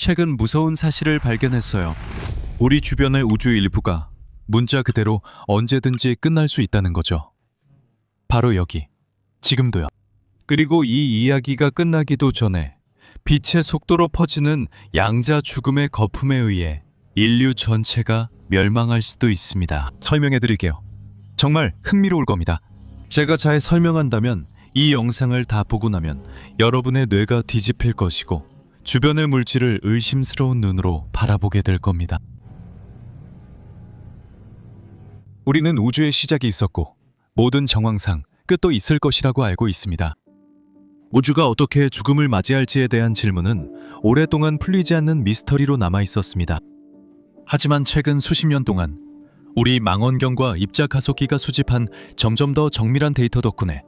최근 무서운 사실을 발견했어요. 우리 주변의 우주 일부가 문자 그대로 언제든지 끝날 수 있다는 거죠. 바로 여기, 지금도요. 그리고 이 이야기가 끝나기도 전에 빛의 속도로 퍼지는 양자 죽음의 거품에 의해 인류 전체가 멸망할 수도 있습니다. 설명해 드릴게요. 정말 흥미로울 겁니다. 제가 잘 설명한다면 이 영상을 다 보고 나면 여러분의 뇌가 뒤집힐 것이고 주변의 물질을 의심스러운 눈으로 바라보게 될 겁니다. 우리는 우주의 시작이 있었고 모든 정황상 끝도 있을 것이라고 알고 있습니다. 우주가 어떻게 죽음을 맞이할지에 대한 질문은 오랫동안 풀리지 않는 미스터리로 남아 있었습니다. 하지만 최근 수십 년 동안 우리 망원경과 입자 가속기가 수집한 점점 더 정밀한 데이터 덕분에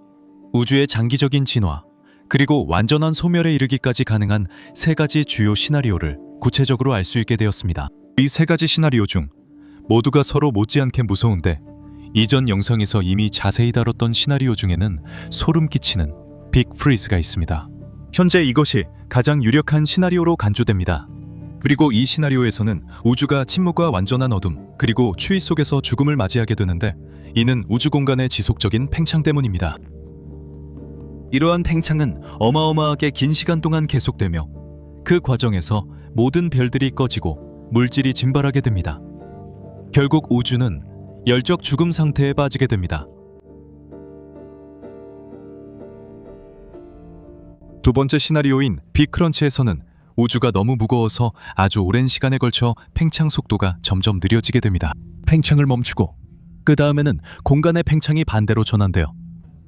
우주의 장기적인 진화, 그리고 완전한 소멸에 이르기까지 가능한 세 가지 주요 시나리오를 구체적으로 알 수 있게 되었습니다. 이 세 가지 시나리오 중 모두가 서로 못지않게 무서운데 이전 영상에서 이미 자세히 다뤘던 시나리오 중에는 소름 끼치는 빅 프리즈가 있습니다. 현재 이것이 가장 유력한 시나리오로 간주됩니다. 그리고 이 시나리오에서는 우주가 침묵과 완전한 어둠, 그리고 추위 속에서 죽음을 맞이하게 되는데 이는 우주 공간의 지속적인 팽창 때문입니다. 이러한 팽창은 어마어마하게 긴 시간 동안 계속되며 그 과정에서 모든 별들이 꺼지고 물질이 증발하게 됩니다. 결국 우주는 열적 죽음 상태에 빠지게 됩니다. 두 번째 시나리오인 빅크런치에서는 우주가 너무 무거워서 아주 오랜 시간에 걸쳐 팽창 속도가 점점 느려지게 됩니다. 팽창을 멈추고 그 다음에는 공간의 팽창이 반대로 전환되어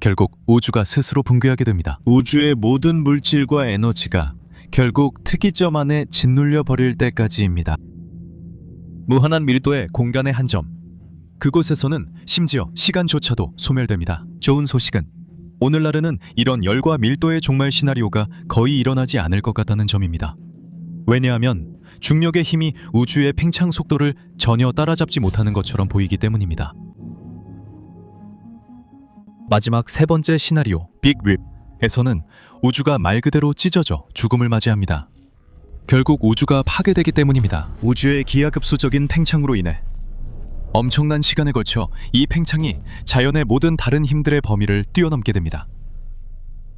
결국 우주가 스스로 붕괴하게 됩니다. 우주의 모든 물질과 에너지가 결국 특이점 안에 짓눌려 버릴 때까지입니다. 무한한 밀도의 공간의 한 점, 그곳에서는 심지어 시간조차도 소멸됩니다. 좋은 소식은 오늘날에는 이런 열과 밀도의 종말 시나리오가 거의 일어나지 않을 것 같다는 점입니다. 왜냐하면 중력의 힘이 우주의 팽창 속도를 전혀 따라잡지 못하는 것처럼 보이기 때문입니다. 마지막 세 번째 시나리오, 빅 립에서는 우주가 말 그대로 찢어져 죽음을 맞이합니다. 결국 우주가 파괴되기 때문입니다. 우주의 기하급수적인 팽창으로 인해 엄청난 시간에 걸쳐 이 팽창이 자연의 모든 다른 힘들의 범위를 뛰어넘게 됩니다.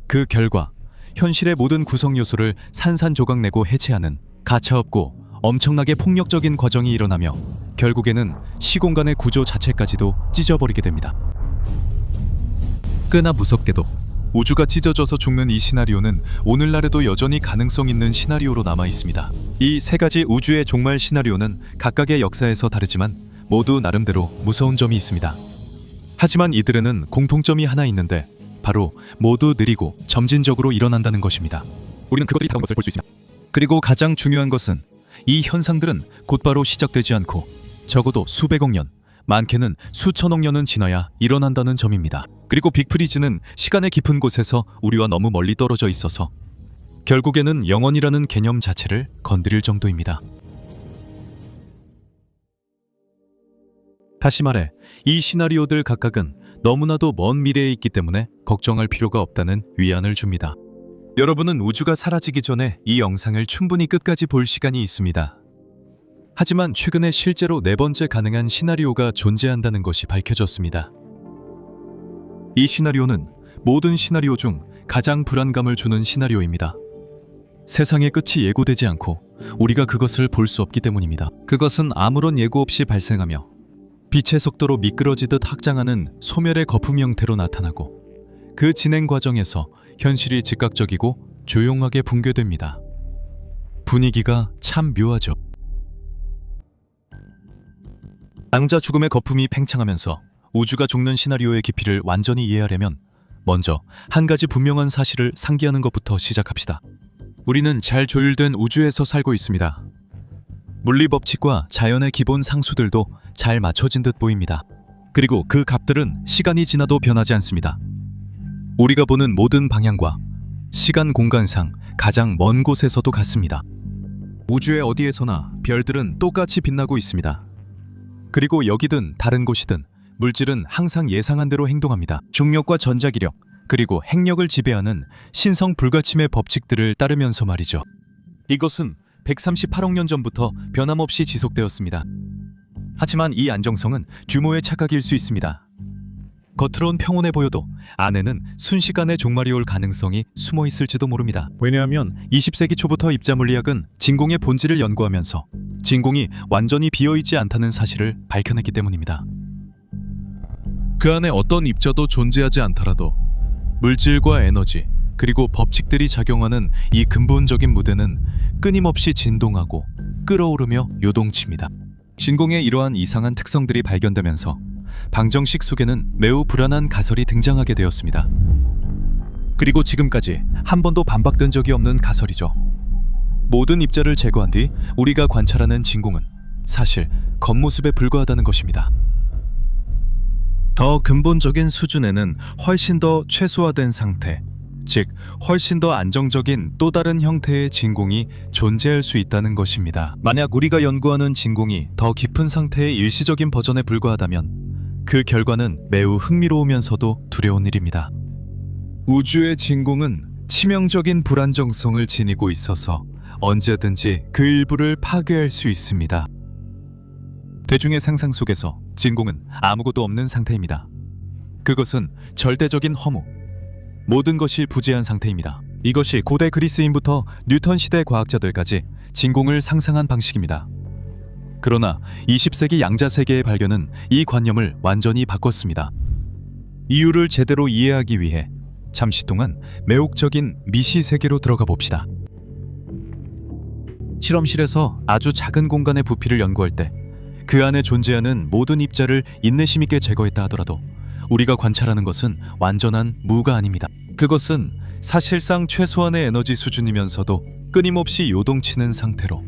그 결과 현실의 모든 구성 요소를 산산조각 내고 해체하는 가차없고 엄청나게 폭력적인 과정이 일어나며 결국에는 시공간의 구조 자체까지도 찢어버리게 됩니다. 꽤나 무섭게도 우주가 찢어져서 죽는 이 시나리오는 오늘날에도 여전히 가능성 있는 시나리오로 남아 있습니다. 이 세 가지 우주의 종말 시나리오는 각각의 역사에서 다르지만 모두 나름대로 무서운 점이 있습니다. 하지만 이들에는 공통점이 하나 있는데 바로 모두 느리고 점진적으로 일어난다는 것입니다. 우리는 그것들이 다른 것을 볼 수 있습니다. 그리고 가장 중요한 것은 이 현상들은 곧바로 시작되지 않고 적어도 수백억 년, 많게는 수천억 년은 지나야 일어난다는 점입니다. 그리고 빅프리즈는 시간의 깊은 곳에서 우리와 너무 멀리 떨어져 있어서 결국에는 영원이라는 개념 자체를 건드릴 정도입니다. 다시 말해, 이 시나리오들 각각은 너무나도 먼 미래에 있기 때문에 걱정할 필요가 없다는 위안을 줍니다. 여러분은 우주가 사라지기 전에 이 영상을 충분히 끝까지 볼 시간이 있습니다. 하지만 최근에 실제로 네 번째 가능한 시나리오가 존재한다는 것이 밝혀졌습니다. 이 시나리오는 모든 시나리오 중 가장 불안감을 주는 시나리오입니다. 세상의 끝이 예고되지 않고 우리가 그것을 볼 수 없기 때문입니다. 그것은 아무런 예고 없이 발생하며 빛의 속도로 미끄러지듯 확장하는 소멸의 거품 형태로 나타나고 그 진행 과정에서 현실이 즉각적이고 조용하게 붕괴됩니다. 분위기가 참 묘하죠. 양자 죽음의 거품이 팽창하면서 우주가 죽는 시나리오의 깊이를 완전히 이해하려면 먼저 한 가지 분명한 사실을 상기하는 것부터 시작합시다. 우리는 잘 조율된 우주에서 살고 있습니다. 물리 법칙과 자연의 기본 상수들도 잘 맞춰진 듯 보입니다. 그리고 그 값들은 시간이 지나도 변하지 않습니다. 우리가 보는 모든 방향과 시간 공간상 가장 먼 곳에서도 같습니다. 우주의 어디에서나 별들은 똑같이 빛나고 있습니다. 그리고 여기든 다른 곳이든 물질은 항상 예상한 대로 행동합니다. 중력과 전자기력, 그리고 핵력을 지배하는 신성 불가침의 법칙들을 따르면서 말이죠. 이것은 138억 년 전부터 변함없이 지속되었습니다. 하지만 이 안정성은 규모의 착각일 수 있습니다. 겉으론 평온해 보여도 안에는 순식간에 종말이 올 가능성이 숨어 있을지도 모릅니다. 왜냐하면 20세기 초부터 입자물리학은 진공의 본질을 연구하면서 진공이 완전히 비어있지 않다는 사실을 밝혀냈기 때문입니다. 그 안에 어떤 입자도 존재하지 않더라도 물질과 에너지 그리고 법칙들이 작용하는 이 근본적인 무대는 끊임없이 진동하고 끓어오르며 요동칩니다. 진공의 이러한 이상한 특성들이 발견되면서 방정식 속에는 매우 불안한 가설이 등장하게 되었습니다. 그리고 지금까지 한 번도 반박된 적이 없는 가설이죠. 모든 입자를 제거한 뒤 우리가 관찰하는 진공은 사실 겉모습에 불과하다는 것입니다. 더 근본적인 수준에는 훨씬 더 최소화된 상태, 즉 훨씬 더 안정적인 또 다른 형태의 진공이 존재할 수 있다는 것입니다. 만약 우리가 연구하는 진공이 더 깊은 상태의 일시적인 버전에 불과하다면 그 결과는 매우 흥미로우면서도 두려운 일입니다. 우주의 진공은 치명적인 불안정성을 지니고 있어서 언제든지 그 일부를 파괴할 수 있습니다. 대중의 상상 속에서 진공은 아무것도 없는 상태입니다. 그것은 절대적인 허무, 모든 것이 부재한 상태입니다. 이것이 고대 그리스인부터 뉴턴 시대 과학자들까지 진공을 상상한 방식입니다. 그러나 20세기 양자세계의 발견은 이 관념을 완전히 바꿨습니다. 이유를 제대로 이해하기 위해 잠시 동안 매혹적인 미시 세계로 들어가 봅시다. 실험실에서 아주 작은 공간의 부피를 연구할 때 그 안에 존재하는 모든 입자를 인내심 있게 제거했다 하더라도 우리가 관찰하는 것은 완전한 무가 아닙니다. 그것은 사실상 최소한의 에너지 수준이면서도 끊임없이 요동치는 상태로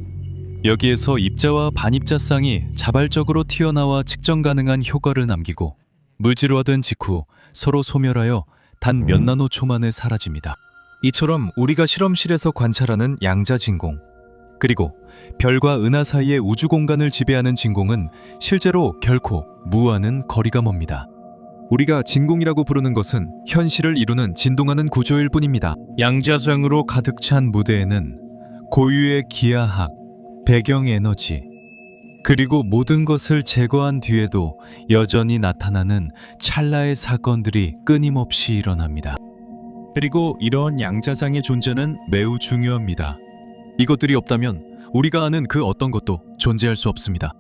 여기에서 입자와 반입자 쌍이 자발적으로 튀어나와 측정 가능한 효과를 남기고 물질화된 직후 서로 소멸하여 단 몇 나노초 만에 사라집니다. 이처럼 우리가 실험실에서 관찰하는 양자 진공, 그리고 별과 은하 사이의 우주 공간을 지배하는 진공은 실제로 결코 무와는 거리가 멉니다. 우리가 진공이라고 부르는 것은 현실을 이루는 진동하는 구조일 뿐입니다. 양자장으로 가득 찬 무대에는 고유의 기하학, 배경에너지, 그리고 모든 것을 제거한 뒤에도 여전히 나타나는 찰나의 사건들이 끊임없이 일어납니다. 그리고 이런 양자장의 존재는 매우 중요합니다. 이것들이 없다면 우리가 아는 그 어떤 것도 존재할 수 없습니다.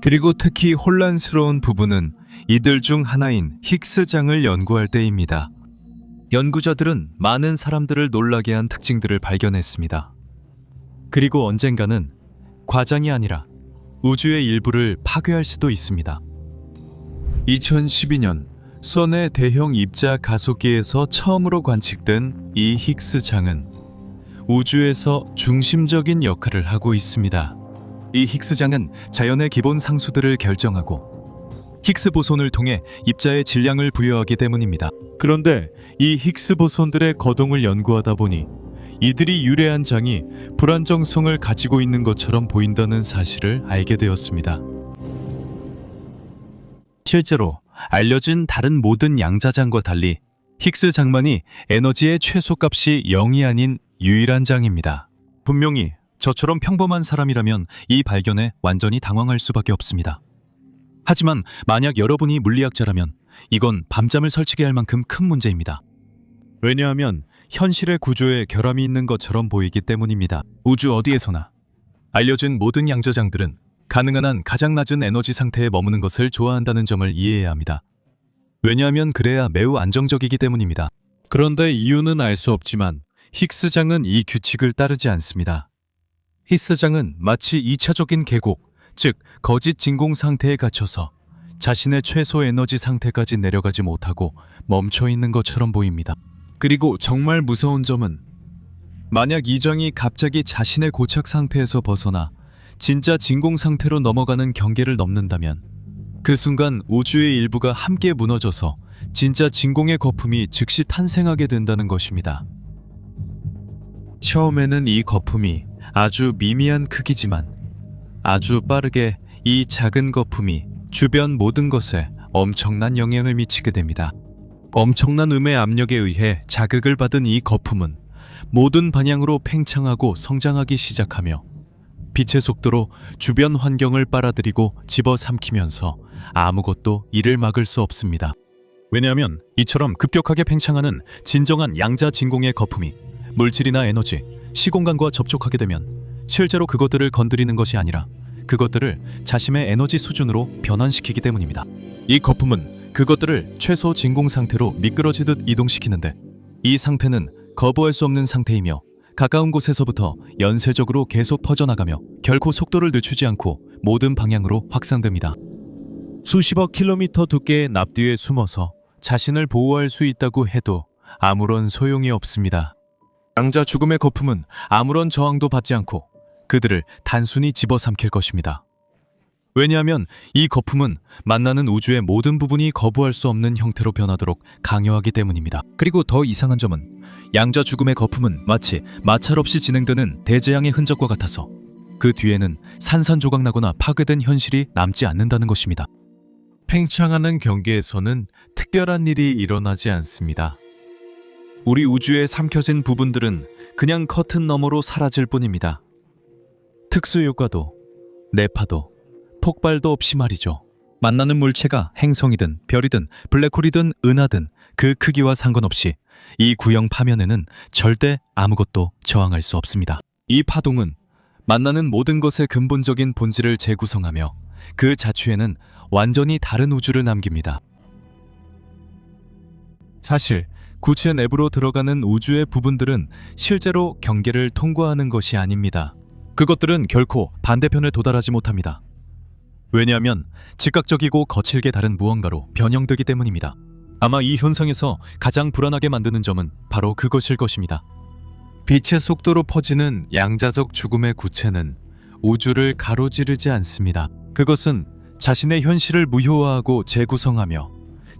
그리고 특히 혼란스러운 부분은 이들 중 하나인 힉스장을 연구할 때입니다. 연구자들은 많은 사람들을 놀라게 한 특징들을 발견했습니다. 그리고 언젠가는 과장이 아니라 우주의 일부를 파괴할 수도 있습니다. 2012년 선의 대형 입자 가속기에서 처음으로 관측된 이 힉스장은 우주에서 중심적인 역할을 하고 있습니다. 이 힉스장은 자연의 기본 상수들을 결정하고 힉스 보손을 통해 입자의 질량을 부여하기 때문입니다. 그런데 이 힉스 보손들의 거동을 연구하다 보니 이들이 유래한 장이 불안정성을 가지고 있는 것처럼 보인다는 사실을 알게 되었습니다. 실제로 알려진 다른 모든 양자장과 달리 힉스 장만이 에너지의 최소값이 0이 아닌 유일한 장입니다. 분명히 저처럼 평범한 사람이라면 이 발견에 완전히 당황할 수밖에 없습니다. 하지만 만약 여러분이 물리학자라면 이건 밤잠을 설치게 할 만큼 큰 문제입니다. 왜냐하면 현실의 구조에 결함이 있는 것처럼 보이기 때문입니다. 우주 어디에서나 알려진 모든 양자장들은 가능한 한 가장 낮은 에너지 상태에 머무는 것을 좋아한다는 점을 이해해야 합니다. 왜냐하면 그래야 매우 안정적이기 때문입니다. 그런데 이유는 알 수 없지만 힉스장은 이 규칙을 따르지 않습니다. 힉스장은 마치 2차적인 계곡, 즉 거짓 진공 상태에 갇혀서 자신의 최소 에너지 상태까지 내려가지 못하고 멈춰 있는 것처럼 보입니다. 그리고 정말 무서운 점은 만약 이 장이 갑자기 자신의 고착 상태에서 벗어나 진짜 진공 상태로 넘어가는 경계를 넘는다면 그 순간 우주의 일부가 함께 무너져서 진짜 진공의 거품이 즉시 탄생하게 된다는 것입니다. 처음에는 이 거품이 아주 미미한 크기지만 아주 빠르게 이 작은 거품이 주변 모든 것에 엄청난 영향을 미치게 됩니다. 엄청난 음의 압력에 의해 자극을 받은 이 거품은 모든 방향으로 팽창하고 성장하기 시작하며 빛의 속도로 주변 환경을 빨아들이고 집어삼키면서 아무것도 이를 막을 수 없습니다. 왜냐하면 이처럼 급격하게 팽창하는 진정한 양자 진공의 거품이 물질이나 에너지, 시공간과 접촉하게 되면 실제로 그것들을 건드리는 것이 아니라 그것들을 자신의 에너지 수준으로 변환시키기 때문입니다. 이 거품은 그것들을 최소 진공 상태로 미끄러지듯 이동시키는데, 이 상태는 거부할 수 없는 상태이며 가까운 곳에서부터 연쇄적으로 계속 퍼져나가며 결코 속도를 늦추지 않고 모든 방향으로 확산됩니다. 수십억 킬로미터 두께의 납뒤에 숨어서 자신을 보호할 수 있다고 해도 아무런 소용이 없습니다. 양자 죽음의 거품은 아무런 저항도 받지 않고 그들을 단순히 집어삼킬 것입니다. 왜냐하면 이 거품은 만나는 우주의 모든 부분이 거부할 수 없는 형태로 변하도록 강요하기 때문입니다. 그리고 더 이상한 점은 양자 죽음의 거품은 마치 마찰 없이 진행되는 대재앙의 흔적과 같아서 그 뒤에는 산산조각 나거나 파괴된 현실이 남지 않는다는 것입니다. 팽창하는 경계에서는 특별한 일이 일어나지 않습니다. 우리 우주에 삼켜진 부분들은 그냥 커튼 너머로 사라질 뿐입니다. 특수효과도, 내파도, 폭발도 없이 말이죠. 만나는 물체가 행성이든 별이든 블랙홀이든 은하든 그 크기와 상관없이 이 구형 파면에는 절대 아무것도 저항할 수 없습니다. 이 파동은 만나는 모든 것의 근본적인 본질을 재구성하며 그 자취에는 완전히 다른 우주를 남깁니다. 사실 구체 내부로 들어가는 우주의 부분들은 실제로 경계를 통과하는 것이 아닙니다. 그것들은 결코 반대편에 도달하지 못합니다. 왜냐하면 즉각적이고 거칠게 다른 무언가로 변형되기 때문입니다. 아마 이 현상에서 가장 불안하게 만드는 점은 바로 그것일 것입니다. 빛의 속도로 퍼지는 양자적 죽음의 구체는 우주를 가로지르지 않습니다. 그것은 자신의 현실을 무효화하고 재구성하며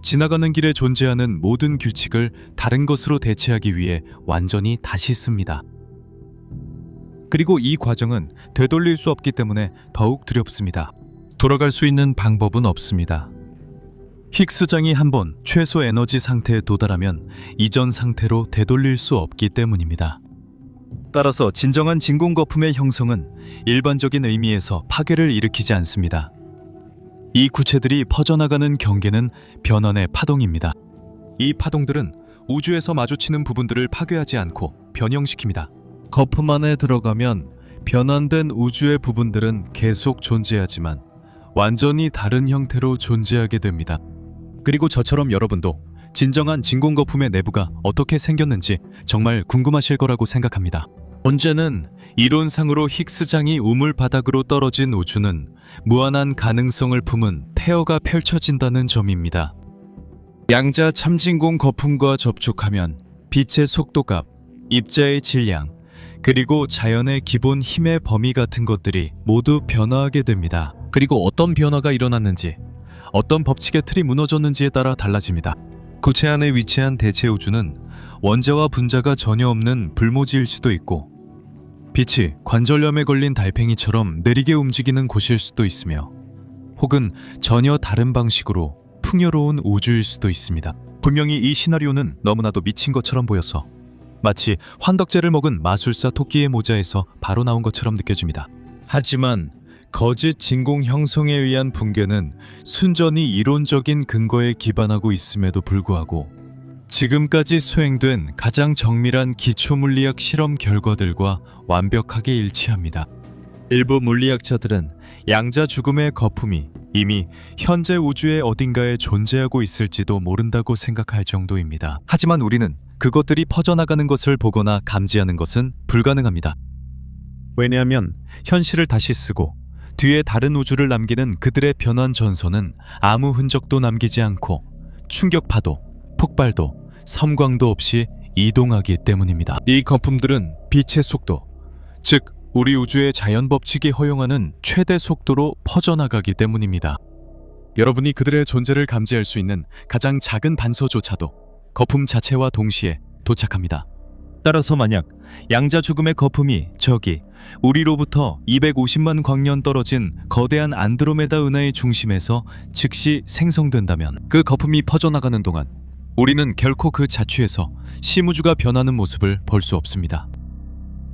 지나가는 길에 존재하는 모든 규칙을 다른 것으로 대체하기 위해 완전히 다시 씁니다. 그리고 이 과정은 되돌릴 수 없기 때문에 더욱 두렵습니다. 돌아갈 수 있는 방법은 없습니다. 힉스장이 한번 최소 에너지 상태에 도달하면 이전 상태로 되돌릴 수 없기 때문입니다. 따라서 진정한 진공 거품의 형성은 일반적인 의미에서 파괴를 일으키지 않습니다. 이 구체들이 퍼져나가는 경계는 변환의 파동입니다. 이 파동들은 우주에서 마주치는 부분들을 파괴하지 않고 변형시킵니다. 거품 안에 들어가면 변환된 우주의 부분들은 계속 존재하지만 완전히 다른 형태로 존재하게 됩니다. 그리고 저처럼 여러분도 진정한 진공 거품의 내부가 어떻게 생겼는지 정말 궁금하실 거라고 생각합니다. 문제는 이론상으로 힉스장이 우물 바닥으로 떨어진 우주는 무한한 가능성을 품은 폐허가 펼쳐진다는 점입니다. 양자 참진공 거품과 접촉하면 빛의 속도값, 입자의 질량, 그리고 자연의 기본 힘의 범위 같은 것들이 모두 변화하게 됩니다. 그리고 어떤 변화가 일어났는지, 어떤 법칙의 틀이 무너졌는지에 따라 달라집니다. 구체 안에 위치한 대체 우주는 원자와 분자가 전혀 없는 불모지일 수도 있고, 빛이 관절염에 걸린 달팽이처럼 느리게 움직이는 곳일 수도 있으며, 혹은 전혀 다른 방식으로 풍요로운 우주일 수도 있습니다. 분명히 이 시나리오는 너무나도 미친 것처럼 보여서 마치 환덕제를 먹은 마술사 토끼의 모자에서 바로 나온 것처럼 느껴집니다. 하지만 거짓 진공 형성에 의한 붕괴는 순전히 이론적인 근거에 기반하고 있음에도 불구하고 지금까지 수행된 가장 정밀한 기초물리학 실험 결과들과 완벽하게 일치합니다. 일부 물리학자들은 양자 죽음의 거품이 이미 현재 우주의 어딘가에 존재하고 있을지도 모른다고 생각할 정도입니다. 하지만 우리는 그것들이 퍼져나가는 것을 보거나 감지하는 것은 불가능합니다. 왜냐하면 현실을 다시 쓰고 뒤에 다른 우주를 남기는 그들의 변환 전선은 아무 흔적도 남기지 않고 충격파도, 폭발도, 섬광도 없이 이동하기 때문입니다. 이 거품들은 빛의 속도, 즉 우리 우주의 자연 법칙이 허용하는 최대 속도로 퍼져나가기 때문입니다. 여러분이 그들의 존재를 감지할 수 있는 가장 작은 반서조차도 거품 자체와 동시에 도착합니다. 따라서 만약 양자 죽음의 거품이 저기 우리로부터 250만 광년 떨어진 거대한 안드로메다 은하의 중심에서 즉시 생성된다면 그 거품이 퍼져나가는 동안 우리는 결코 그 자취에서 심우주가 변하는 모습을 볼 수 없습니다.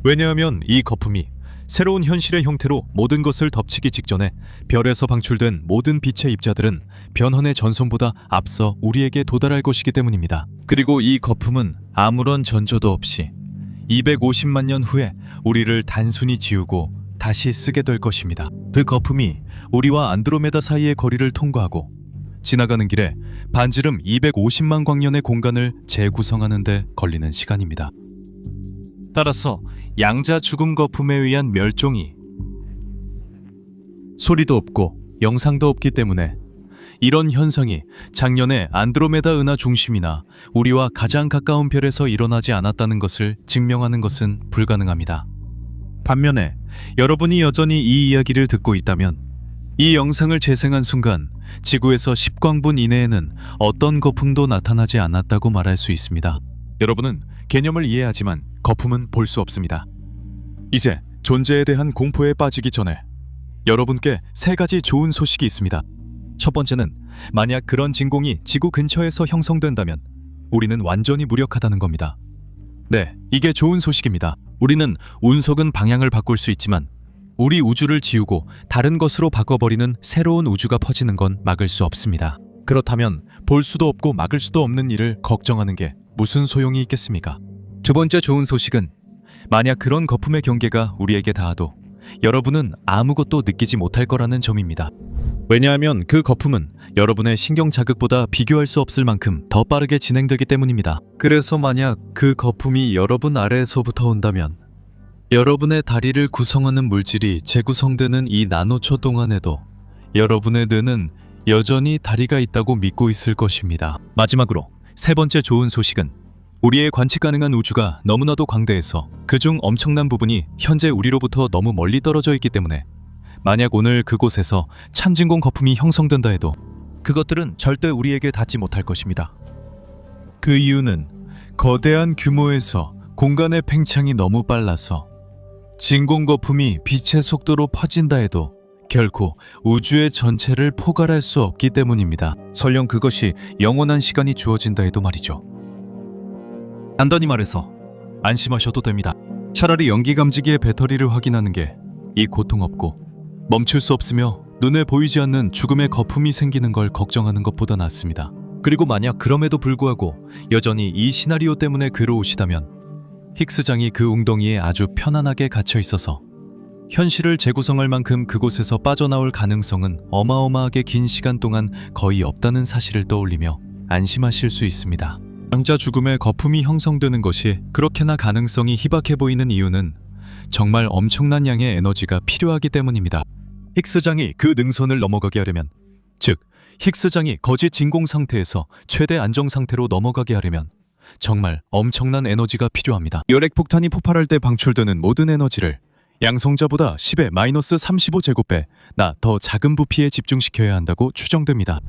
왜냐하면 이 거품이 새로운 현실의 형태로 모든 것을 덮치기 직전에 별에서 방출된 모든 빛의 입자들은 변헌의 전선보다 앞서 우리에게 도달할 것이기 때문입니다. 그리고 이 거품은 아무런 전조도 없이 250만 년 후에 우리를 단순히 지우고 다시 쓰게 될 것입니다. 그 거품이 우리와 안드로메다 사이의 거리를 통과하고 지나가는 길에 반지름 250만 광년의 공간을 재구성하는 데 걸리는 시간입니다. 따라서 양자 죽음 거품에 의한 멸종이 소리도 없고 영상도 없기 때문에 이런 현상이 작년에 안드로메다 은하 중심이나 우리와 가장 가까운 별에서 일어나지 않았다는 것을 증명하는 것은 불가능합니다. 반면에 여러분이 여전히 이 이야기를 듣고 있다면 이 영상을 재생한 순간 지구에서 10광분 이내에는 어떤 거품도 나타나지 않았다고 말할 수 있습니다. 여러분은 개념을 이해하지만 거품은 볼 수 없습니다. 이제 존재에 대한 공포에 빠지기 전에 여러분께 3가지 좋은 소식이 있습니다. 첫 번째는 만약 그런 진공이 지구 근처에서 형성된다면 우리는 완전히 무력하다는 겁니다. 네, 이게 좋은 소식입니다. 우리는 운석은 방향을 바꿀 수 있지만 우리 우주를 지우고 다른 것으로 바꿔버리는 새로운 우주가 퍼지는 건 막을 수 없습니다. 그렇다면 볼 수도 없고 막을 수도 없는 일을 걱정하는 게 무슨 소용이 있겠습니까? 두 번째 좋은 소식은 만약 그런 거품의 경계가 우리에게 닿아도 여러분은 아무것도 느끼지 못할 거라는 점입니다. 왜냐하면 그 거품은 여러분의 신경 자극보다 비교할 수 없을 만큼 더 빠르게 진행되기 때문입니다. 그래서 만약 그 거품이 여러분 아래에서부터 온다면 여러분의 다리를 구성하는 물질이 재구성되는 이 나노초 동안에도 여러분의 뇌는 여전히 다리가 있다고 믿고 있을 것입니다. 마지막으로 3번째 좋은 소식은 우리의 관측 가능한 우주가 너무나도 광대해서 그중 엄청난 부분이 현재 우리로부터 너무 멀리 떨어져 있기 때문에 만약 오늘 그곳에서 찬진공 거품이 형성된다 해도 그것들은 절대 우리에게 닿지 못할 것입니다. 그 이유는 거대한 규모에서 공간의 팽창이 너무 빨라서 진공 거품이 빛의 속도로 퍼진다 해도 결코 우주의 전체를 포괄할 수 없기 때문입니다. 설령 그것이 영원한 시간이 주어진다 해도 말이죠. 간단히 말해서 안심하셔도 됩니다. 차라리 연기 감지기의 배터리를 확인하는 게 이 고통 없고 멈출 수 없으며 눈에 보이지 않는 죽음의 거품이 생기는 걸 걱정하는 것보다 낫습니다. 그리고 만약 그럼에도 불구하고 여전히 이 시나리오 때문에 괴로우시다면 힉스장이 그 웅덩이에 아주 편안하게 갇혀 있어서 현실을 재구성할 만큼 그곳에서 빠져나올 가능성은 어마어마하게 긴 시간 동안 거의 없다는 사실을 떠올리며 안심하실 수 있습니다. 양자 죽음의 거품이 형성되는 것이 그렇게나 가능성이 희박해 보이는 이유는 정말 엄청난 양의 에너지가 필요하기 때문입니다. 힉스장이 그 능선을 넘어가게 하려면, 즉 힉스장이 거짓 진공 상태에서 최대 안정 상태로 넘어가게 하려면 정말 엄청난 에너지가 필요합니다. 열핵 폭탄이 폭발할 때 방출되는 모든 에너지를 양성자보다 10의 마이너스 35제곱배나 더 작은 부피에 집중시켜야 한다고 추정됩니다.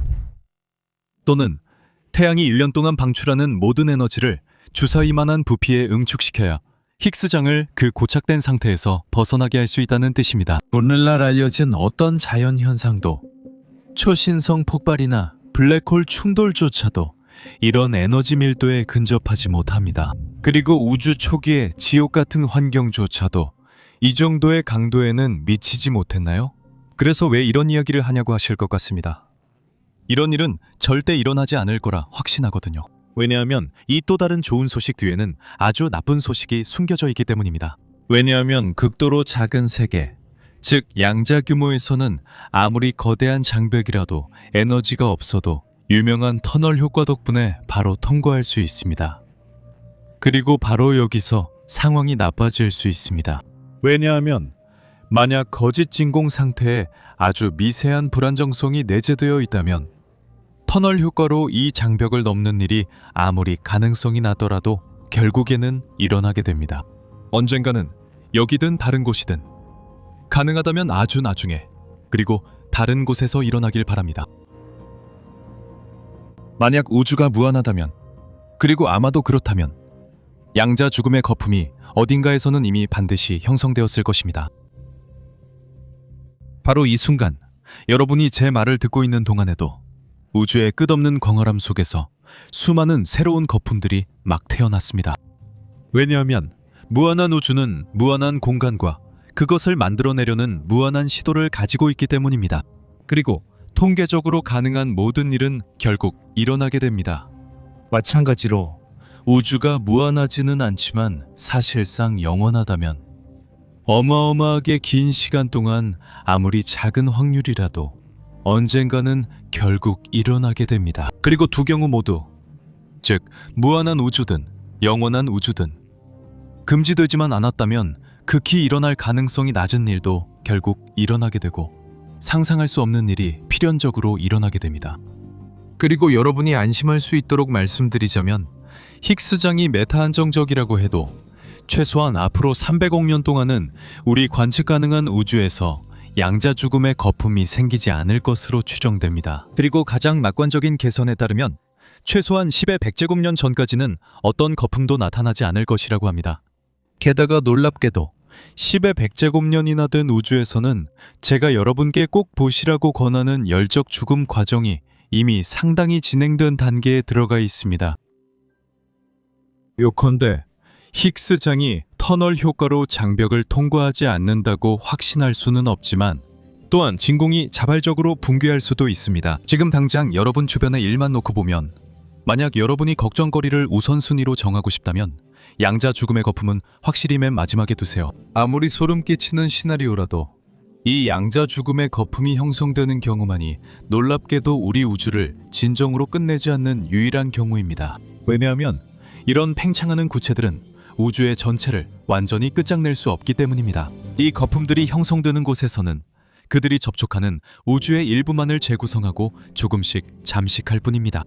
또는 태양이 1년 동안 방출하는 모든 에너지를 주사위만한 부피에 응축시켜야 힉스장을 그 고착된 상태에서 벗어나게 할 수 있다는 뜻입니다. 오늘날 알려진 어떤 자연현상도 초신성 폭발이나 블랙홀 충돌조차도 이런 에너지 밀도에 근접하지 못합니다. 그리고 우주 초기의 지옥 같은 환경조차도 이 정도의 강도에는 미치지 못했나요? 그래서 왜 이런 이야기를 하냐고 하실 것 같습니다. 이런 일은 절대 일어나지 않을 거라 확신하거든요. 왜냐하면 이 또 다른 좋은 소식 뒤에는 아주 나쁜 소식이 숨겨져 있기 때문입니다. 왜냐하면 극도로 작은 세계, 즉 양자 규모에서는 아무리 거대한 장벽이라도 에너지가 없어도 유명한 터널 효과 덕분에 바로 통과할 수 있습니다. 그리고 바로 여기서 상황이 나빠질 수 있습니다. 왜냐하면 만약 거짓 진공 상태에 아주 미세한 불안정성이 내재되어 있다면 터널 효과로 이 장벽을 넘는 일이 아무리 가능성이 나더라도 결국에는 일어나게 됩니다. 언젠가는 여기든 다른 곳이든 가능하다면 아주 나중에 그리고 다른 곳에서 일어나길 바랍니다. 만약 우주가 무한하다면 그리고 아마도 그렇다면 양자 죽음의 거품이 어딘가에서는 이미 반드시 형성되었을 것입니다. 바로 이 순간 여러분이 제 말을 듣고 있는 동안에도 우주의 끝없는 광활함 속에서 수많은 새로운 거품들이 막 태어났습니다. 왜냐하면 무한한 우주는 무한한 공간과 그것을 만들어내려는 무한한 시도를 가지고 있기 때문입니다. 그리고 통계적으로 가능한 모든 일은 결국 일어나게 됩니다. 마찬가지로 우주가 무한하지는 않지만 사실상 영원하다면 어마어마하게 긴 시간 동안 아무리 작은 확률이라도 언젠가는 결국 일어나게 됩니다. 그리고 두 경우 모두, 즉 무한한 우주든 영원한 우주든 금지되지만 않았다면 극히 일어날 가능성이 낮은 일도 결국 일어나게 되고 상상할 수 없는 일이 필연적으로 일어나게 됩니다. 그리고 여러분이 안심할 수 있도록 말씀드리자면 힉스장이 메타 한정적이라고 해도 최소한 앞으로 300억 년 동안은 우리 관측 가능한 우주에서 양자 죽음의 거품이 생기지 않을 것으로 추정됩니다. 그리고 가장 낙관적인 계산에 따르면 최소한 10의 100제곱년 전까지는 어떤 거품도 나타나지 않을 것이라고 합니다. 게다가 놀랍게도 10의 100제곱년이나 된 우주에서는 제가 여러분께 꼭 보시라고 권하는 열적 죽음 과정이 이미 상당히 진행된 단계에 들어가 있습니다. 요컨대 힉스장이 터널 효과로 장벽을 통과하지 않는다고 확신할 수는 없지만 또한 진공이 자발적으로 붕괴할 수도 있습니다. 지금 당장 여러분 주변의 일만 놓고 보면 만약 여러분이 걱정거리를 우선순위로 정하고 싶다면 양자 죽음의 거품은 확실히 맨 마지막에 두세요. 아무리 소름 끼치는 시나리오라도 이 양자 죽음의 거품이 형성되는 경우만이 놀랍게도 우리 우주를 진정으로 끝내지 않는 유일한 경우입니다. 왜냐하면 이런 팽창하는 구체들은 우주의 전체를 완전히 끝장낼 수 없기 때문입니다. 이 거품들이 형성되는 곳에서는 그들이 접촉하는 우주의 일부만을 재구성하고 조금씩 잠식할 뿐입니다.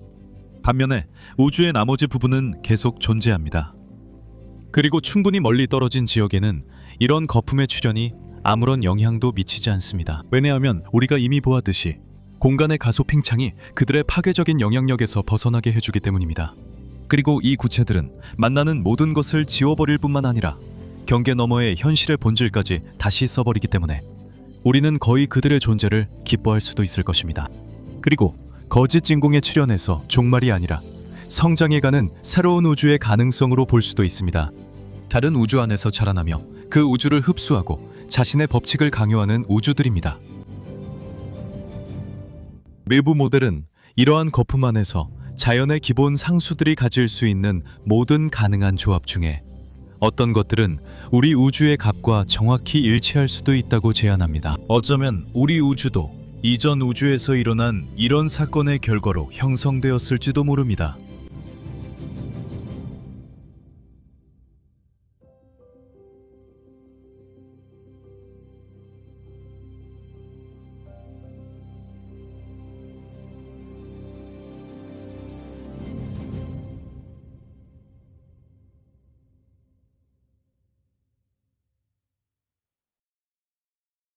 반면에 우주의 나머지 부분은 계속 존재합니다. 그리고 충분히 멀리 떨어진 지역에는 이런 거품의 출현이 아무런 영향도 미치지 않습니다. 왜냐하면 우리가 이미 보았듯이 공간의 가속 팽창이 그들의 파괴적인 영향력에서 벗어나게 해주기 때문입니다. 그리고 이 구체들은 만나는 모든 것을 지워버릴 뿐만 아니라 경계 너머의 현실의 본질까지 다시 써버리기 때문에 우리는 거의 그들의 존재를 기뻐할 수도 있을 것입니다. 그리고 거짓 진공의 출현에서 종말이 아니라 성장해가는 새로운 우주의 가능성으로 볼 수도 있습니다. 다른 우주 안에서 자라나며 그 우주를 흡수하고 자신의 법칙을 강요하는 우주들입니다. 외부 모델은 이러한 거품 안에서 자연의 기본 상수들이 가질 수 있는 모든 가능한 조합 중에 어떤 것들은 우리 우주의 값과 정확히 일치할 수도 있다고 제안합니다. 어쩌면 우리 우주도 이전 우주에서 일어난 이런 사건의 결과로 형성되었을지도 모릅니다.